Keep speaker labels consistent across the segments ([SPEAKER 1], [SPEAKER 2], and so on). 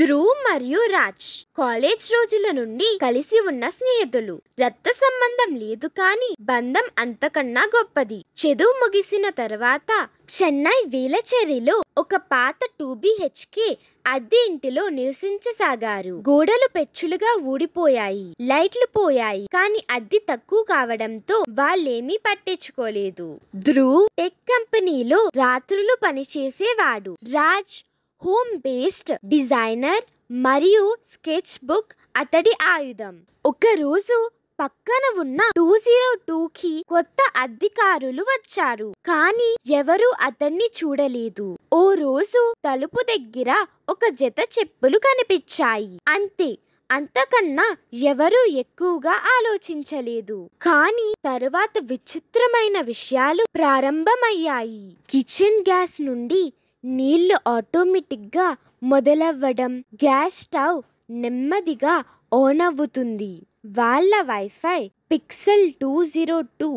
[SPEAKER 1] ధ్రువ్ మరియు రాజ్ కాలేజ్ రోజుల నుండి కలిసి ఉన్న స్నేహితులు. రక్త సంబంధం లేదు కానీ బంధం అంతకన్నా గొప్పది. చదువు ముగిసిన తర్వాత చెన్నై వేలచేరిలో ఒక పాత 2BHK అద్దె ఇంటిలో నివసించసాగారు. గోడలు పెచ్చులుగా ఊడిపోయాయి, లైట్లు పోయాయి, కానీ అద్దె తక్కువ కావడంతో వాళ్ళేమీ పట్టించుకోలేదు. ధ్రువ్ టెక్ కంపెనీలో రాత్రులు పనిచేసేవాడు. రాజ్ హోమ్ బేస్డ్ డిజైనర్ మరియు స్కెచ్ బుక్ అతడి ఆయుధం. ఒకరోజు పక్కన ఉన్న 202కి కొత్త అధికారులు వచ్చారు, కానీ ఎవరూ అతన్ని చూడలేదు. ఓ రోజు తలుపు దగ్గర ఒక జత చెప్పులు కనిపించాయి. అంతే, అంతకన్నా ఎవరూ ఎక్కువగా ఆలోచించలేదు. కానీ తరువాత విచిత్రమైన విషయాలు ప్రారంభమయ్యాయి. కిచెన్ గ్యాస్ నుండి నీళ్లు ఆటోమేటిక్గా మొదలవ్వడం, గ్యాస్ స్టవ్ నెమ్మదిగా ఆన్ అవుతుంది. వాళ్ళ వైఫై పిక్సెల్ 202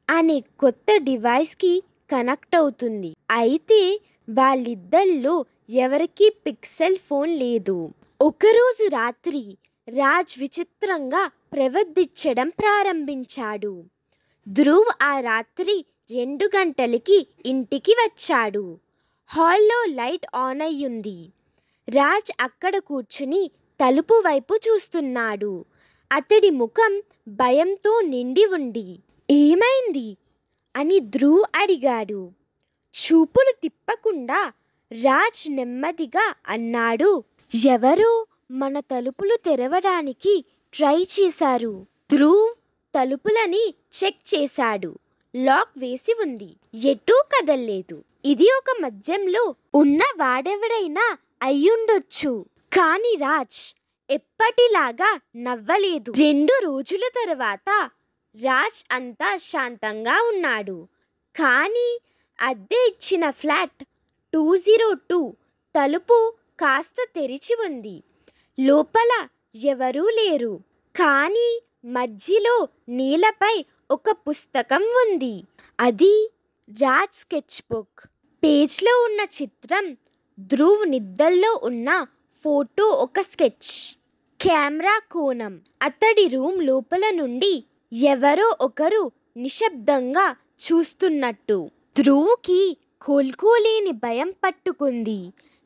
[SPEAKER 1] అనే కొత్త డివైస్కి కనెక్ట్ అవుతుంది. అయితే వాళ్ళిద్దరిలో ఎవరికీ పిక్సెల్ ఫోన్ లేదు. ఒకరోజు రాత్రి రాజ్ విచిత్రంగా ప్రవర్తించడం ప్రారంభించాడు. ధ్రువ్ ఆ రాత్రి 2 గంటలకి ఇంటికి వచ్చాడు. హాల్లో లైట్ ఆన్ అయ్యింది. రాజ్ అక్కడ కూర్చుని తలుపు వైపు చూస్తున్నాడు. అతడి ముఖం భయంతో నిండి ఉంది. ఏమైంది అని ధ్రువ్ అడిగాడు. చూపులు తిప్పకుండా రాజ్ నెమ్మదిగా అన్నాడు, ఎవరో మన తలుపులు తెరవడానికి ట్రై చేశారు. ధ్రువ్ తలుపులని చెక్ చేశాడు. లాక్ వేసి ఉంది, ఎటూ కదల్లేదు. ఇది ఒక మధ్యంలో ఉన్న వాడెవడైనా అయ్యుండొచ్చు. కానీ రాజ్ ఎప్పటిలాగా నవ్వలేదు. 2 రోజుల తర్వాత రాజ్ అంతా శాంతంగా ఉన్నాడు. కానీ అద్దె ఇచ్చిన ఫ్లాట్ 202 తలుపు కాస్త తెరిచి ఉంది. లోపల ఎవరూ లేరు. కానీ మధ్యలో నీలపై ఒక పుస్తకం ఉంది. అది రాజ్ స్కెచ్ బుక్. పేజ్లో ఉన్న చిత్రం ధ్రువ్ నిద్రలో ఉన్న ఫోటో, ఒక స్కెచ్, కెమెరా కోణం. అతడి రూమ్ లోపల నుండి ఎవరో ఒకరు నిశ్శబ్దంగా చూస్తున్నట్టు. ధ్రువ్కి కోలుకోలేని భయం పట్టుకుంది.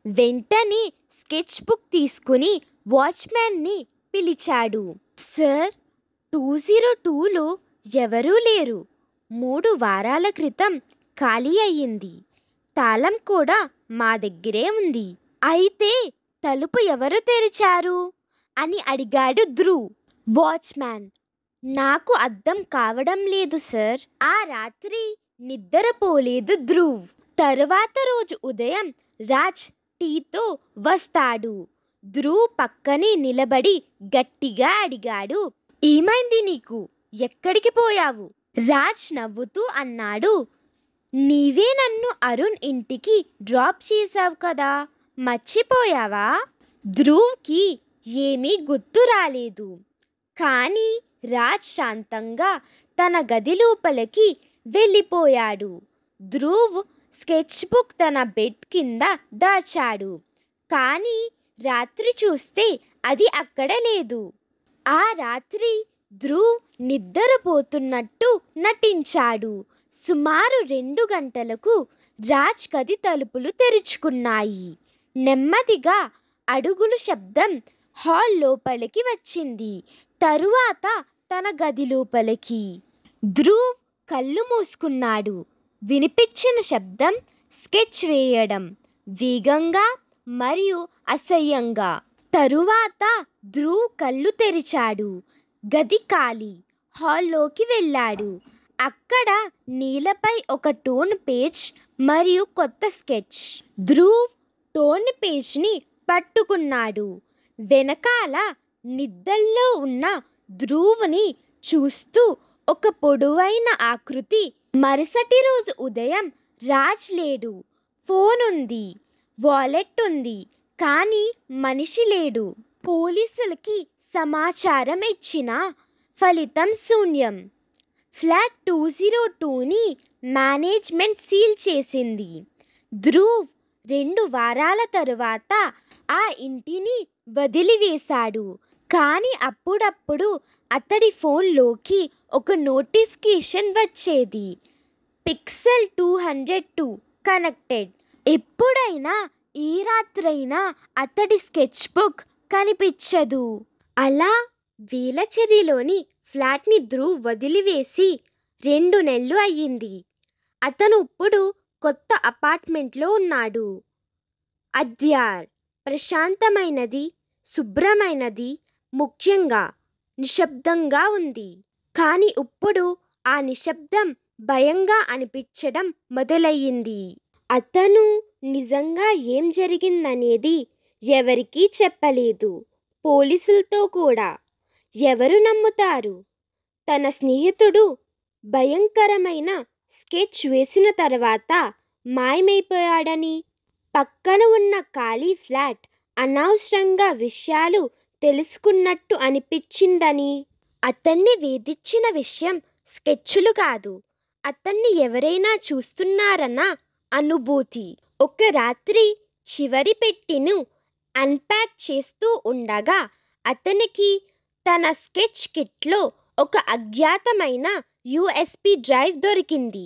[SPEAKER 1] వెంటనే స్కెచ్ బుక్ తీసుకుని వాచ్మ్యాన్ని పిలిచాడు. సార్, 202లో ఎవరూ లేరు. 3 వారాల క్రితం ఖాళీ అయ్యింది. తాళం కూడా మా దగ్గరే ఉంది. అయితే తలుపు ఎవరు తెరిచారు అని అడిగాడు ధ్రువ్. వాచ్మ్యాన్, నాకు అర్థం కావడం లేదు సార్. ఆ రాత్రి నిద్రపోలేదు ధ్రువ్. తరువాత రోజు ఉదయం రాజ్ టీతో వస్తాడు. ధ్రువ్ పక్కనే నిలబడి గట్టిగా అడిగాడు, ఏమైంది నీకు? ఎక్కడికి పోయావు? రాజ్ నవ్వుతూ అన్నాడు, నీవే నన్ను అరుణ్ ఇంటికి డ్రాప్ చేసావు కదా, మర్చిపోయావా? ధ్రువ్కి ఏమీ గుర్తు రాలేదు. కానీ రాజ్ శాంతంగా తన గది లోపలికి వెళ్ళిపోయాడు. ధ్రువ్ స్కెచ్ బుక్ తన బెడ్ కింద దాచాడు. కానీ రాత్రి చూస్తే అది అక్కడ లేదు. ఆ రాత్రి ధ్రువ్ నిద్రపోతున్నట్టు నటించాడు. సుమారు 2 గంటలకు రాజ్ గది తలుపులు తెరుచుకున్నాయి. నెమ్మదిగా అడుగుల శబ్దం హాల్ లోపలికి వచ్చింది. తరువాత తన గది లోపలికి. ధ్రువ్ కళ్ళు మూసుకున్నాడు. వినిపించిన శబ్దం స్కెచ్ వేయడం, వేగంగా మరియు అసహ్యంగా. తరువాత ధ్రువ్ కళ్ళు తెరిచాడు. గది ఖాళీ. హాల్లోకి వెళ్ళాడు. అక్కడ నీలపై ఒక టోన్ పేజ్ మరియు కొత్త స్కెచ్. ధ్రువ్ టోన్ పేజ్ని పట్టుకున్నాడు. వెనకాల నిద్రలో ఉన్న ధ్రువ్ని చూస్తూ ఒక పొడవైన ఆకృతి. మరుసటి రోజు ఉదయం రాజ్ లేడు. ఫోన్ ఉంది, వాలెట్ ఉంది, కానీ మనిషి లేడు. పోలీసులకి సమాచారం ఇచ్చినా ఫలితం శూన్యం. ఫ్లాట్ 202ని మేనేజ్మెంట్ సీల్ చేసింది. ధ్రువ్ 2 వారాల తరువాత ఆ ఇంటిని వదిలివేశాడు. కానీ అప్పుడప్పుడు అతడి ఫోన్లోకి ఒక నోటిఫికేషన్ వచ్చేది. Pixel 202 connected. ఎప్పుడైనా ఏ రాత్రైనా అతడి స్కెచ్ బుక్ కనిపించదు. అలా వేలచెరిలోని ఫ్లాట్ని ధ్రువ్ వదిలివేసి 2 నెలలు అయ్యింది. అతను ఇప్పుడు కొత్త అపార్ట్మెంట్లో ఉన్నాడు. అద్యార్ ప్రశాంతమైనది, శుభ్రమైనది, ముఖ్యంగా నిశ్శబ్దంగా ఉంది. కానీ ఇప్పుడు ఆ నిశ్శబ్దం భయంగా అనిపించడం మొదలయ్యింది. అతను నిజంగా ఏం జరిగిందనేది ఎవరికీ చెప్పలేదు, పోలీసులతో కూడా. ఎవరు నమ్ముతారు? తన స్నేహితుడు భయంకరమైన స్కెచ్ వేసిన తర్వాత మాయమైపోయాడని, పక్కన ఉన్న ఖాళీ ఫ్లాట్ అనవసరంగా విషయాలు తెలుసుకున్నట్టు అనిపించిందని. అతన్ని వేధించిన విషయం స్కెచ్లు కాదు, అతన్ని ఎవరైనా చూస్తున్నారన్న అనుభూతి. ఒక రాత్రి చివరి పెట్టెను అన్ప్యాక్ చేస్తూ ఉండగా అతనికి తన స్కెచ్ కిట్లో ఒక అజ్ఞాతమైన USB డ్రైవ్ దొరికింది.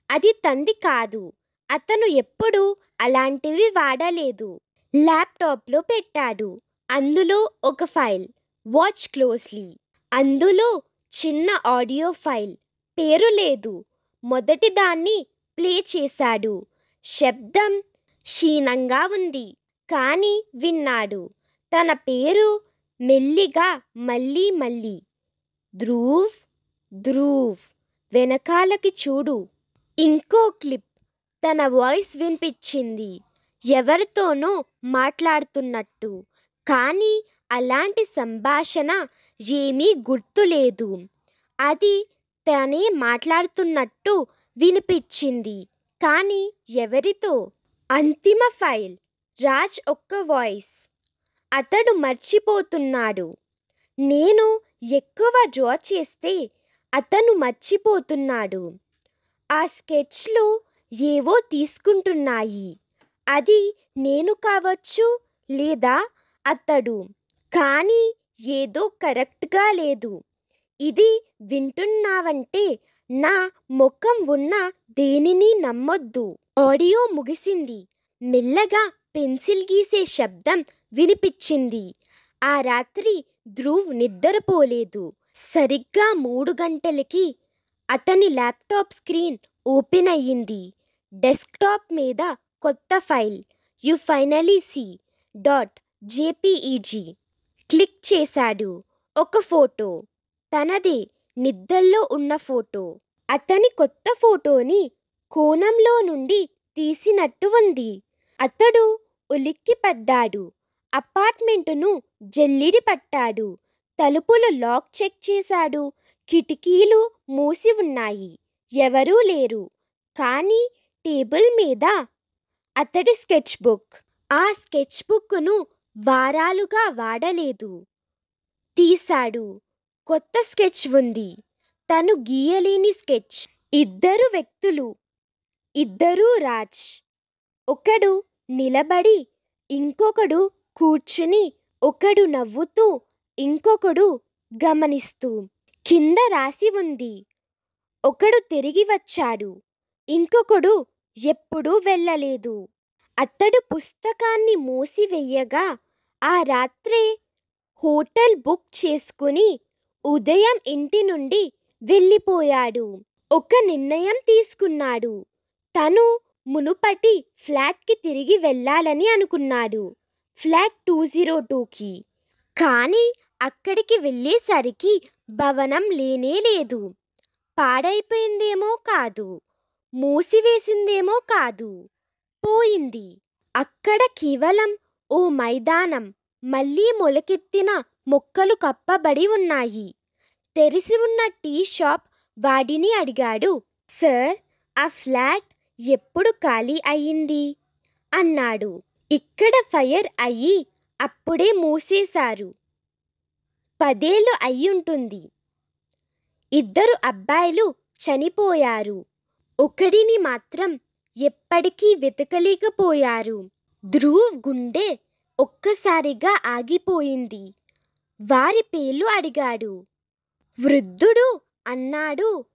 [SPEAKER 1] అది తంది కాదు, అతను ఎప్పుడూ అలాంటివి వాడలేదు. ల్యాప్టాప్లో పెట్టాడు. అందులో ఒక ఫైల్, వాచ్ క్లోజ్లీ. అందులో చిన్న ఆడియో ఫైల్, పేరు లేదు. మొదటి దాన్ని ప్లే చేశాడు. శబ్దం క్షీణంగా ఉంది, కానీ విన్నాడు. తన పేరు మెల్లిగా మళ్ళీ మళ్ళీ. ధ్రువ్, ధ్రువ్, వెనకాలకి చూడు. ఇంకో క్లిప్. తన వాయిస్ వినిపించింది, ఎవరితోనో మాట్లాడుతున్నట్టు. కానీ అలాంటి సంభాషణ ఏమీ గుర్తులేదు. అది తనే మాట్లాడుతున్నట్టు వినిపించింది, కానీ ఎవరితో? అంతిమ ఫైల్. రాజ్ ఒక్క వాయిస్. అతడు మర్చిపోతున్నాడు. నేను ఎక్కువ డ్రా చేస్తే అతను మర్చిపోతున్నాడు. ఆ స్కెచ్లు ఏవో తీసుకుంటున్నాయి. అది నేను కావచ్చు, లేదా అతడు. కానీ ఏదో కరెక్ట్గా లేదు. ఇది వింటున్నావంటే నా ముఖం ఉన్న దేనిని నమ్మొద్దు. ఆడియో ముగిసింది. మెల్లగా పెన్సిల్ గీసే శబ్దం వినిపించింది. ఆ రాత్రి ధ్రువ్ నిద్రపోలేదు. సరిగ్గా 3 గంటలకి అతని ల్యాప్టాప్ స్క్రీన్ ఓపెన్ అయ్యింది. డెస్క్టాప్ మీద కొత్త file, you finally see .jpeg. Click చేశాడు. ఒక ఫోటో, తనదే, నిద్రలో ఉన్న ఫోటో. అతని కొత్త ఫోటోని కోణంలో నుండి తీసినట్టు ఉంది. అతడు ఉలిక్కిపడ్డాడు. అపార్ట్మెంటును జల్లిడి పట్టాడు. తలుపులు లాక్ చెక్ చేశాడు. కిటికీలు మూసి ఉన్నాయి. ఎవరూ లేరు. కానీ టేబుల్ మీద అతడి స్కెచ్ బుక్. ఆ స్కెచ్ బుక్ను వారాలుగా వాడలేదు. తీశాడు. కొత్త స్కెచ్ ఉంది. తను గీయలేని స్కెచ్. 2 వ్యక్తులు, 2 రాజ్. ఒకడు నిలబడి, ఇంకొకడు కూర్చుని. ఒకడు నవ్వుతూ, ఇంకొకడు గమనిస్తూ. కింద రాసి ఉంది, ఒకడు తిరిగి వచ్చాడు, ఇంకొకడు ఎప్పుడూ వెళ్ళలేదు. అతడు పుస్తకాన్ని మూసివెయ్యగా ఆ రాత్రే హోటల్ బుక్ చేసుకుని ఉదయం ఇంటి నుండి వెళ్ళిపోయాడు. ఒక నిర్ణయం తీసుకున్నాడు. తను మునుపటి ఫ్లాట్కి తిరిగి వెళ్ళాలని అనుకున్నాడు, ఫ్లాట్ 202కి. కానీ అక్కడికి వెళ్ళేసరికి భవనం లేనే లేదు. పాడైపోయిందేమో కాదు, మూసివేసిందేమో కాదు, పోయింది. అక్కడ కేవలం ఓ మైదానం, మళ్ళీ మొలకెత్తిన మొక్కలు కప్పబడి ఉన్నాయి. తెరిసి ఉన్న టీ షాప్ వాడిని అడిగాడు, సార్, ఆ ఫ్లాట్ ఎప్పుడు ఖాళీ అయ్యింది అన్నాడు. ఇక్కడ ఫైర్ అయ్యి అప్పుడే మూసేశారు. 10 ఏళ్ళు అయ్యుంటుంది. 2 అబ్బాయిలు చనిపోయారు. ఒకడిని మాత్రం ఎప్పటికీ వెతకలేకపోయారు. ధ్రువ్ గుండె ఒక్కసారిగా ఆగిపోయింది. వారి పేర్లు అడిగాడు. వృద్ధుడు అన్నాడు.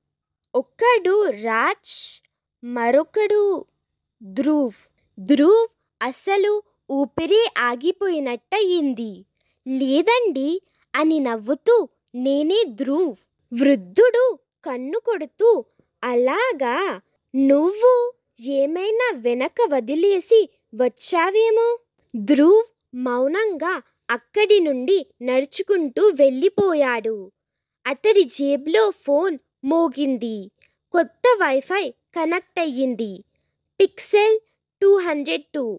[SPEAKER 1] ఒకడు రాజ్, మరొకడు ధ్రువ్. ధ్రువ్ అసలు ఊపిరి ఆగిపోయినట్టయింది. లేదండి అని నవ్వుతూ నేనే ధ్రువ్. వృద్ధుడు కన్ను కొడుతూ అలాగా, నువ్వు ఏమైనా వెనక వదిలేసి వచ్చావేమో. ధ్రువ్ మౌనంగా అక్కడి నుండి నడుచుకుంటూ వెళ్ళిపోయాడు. అతడి జేబులో ఫోన్ మోగింది. కొత్త వైఫై కనెక్ట్ అయ్యింది. పిక్సెల్ 202.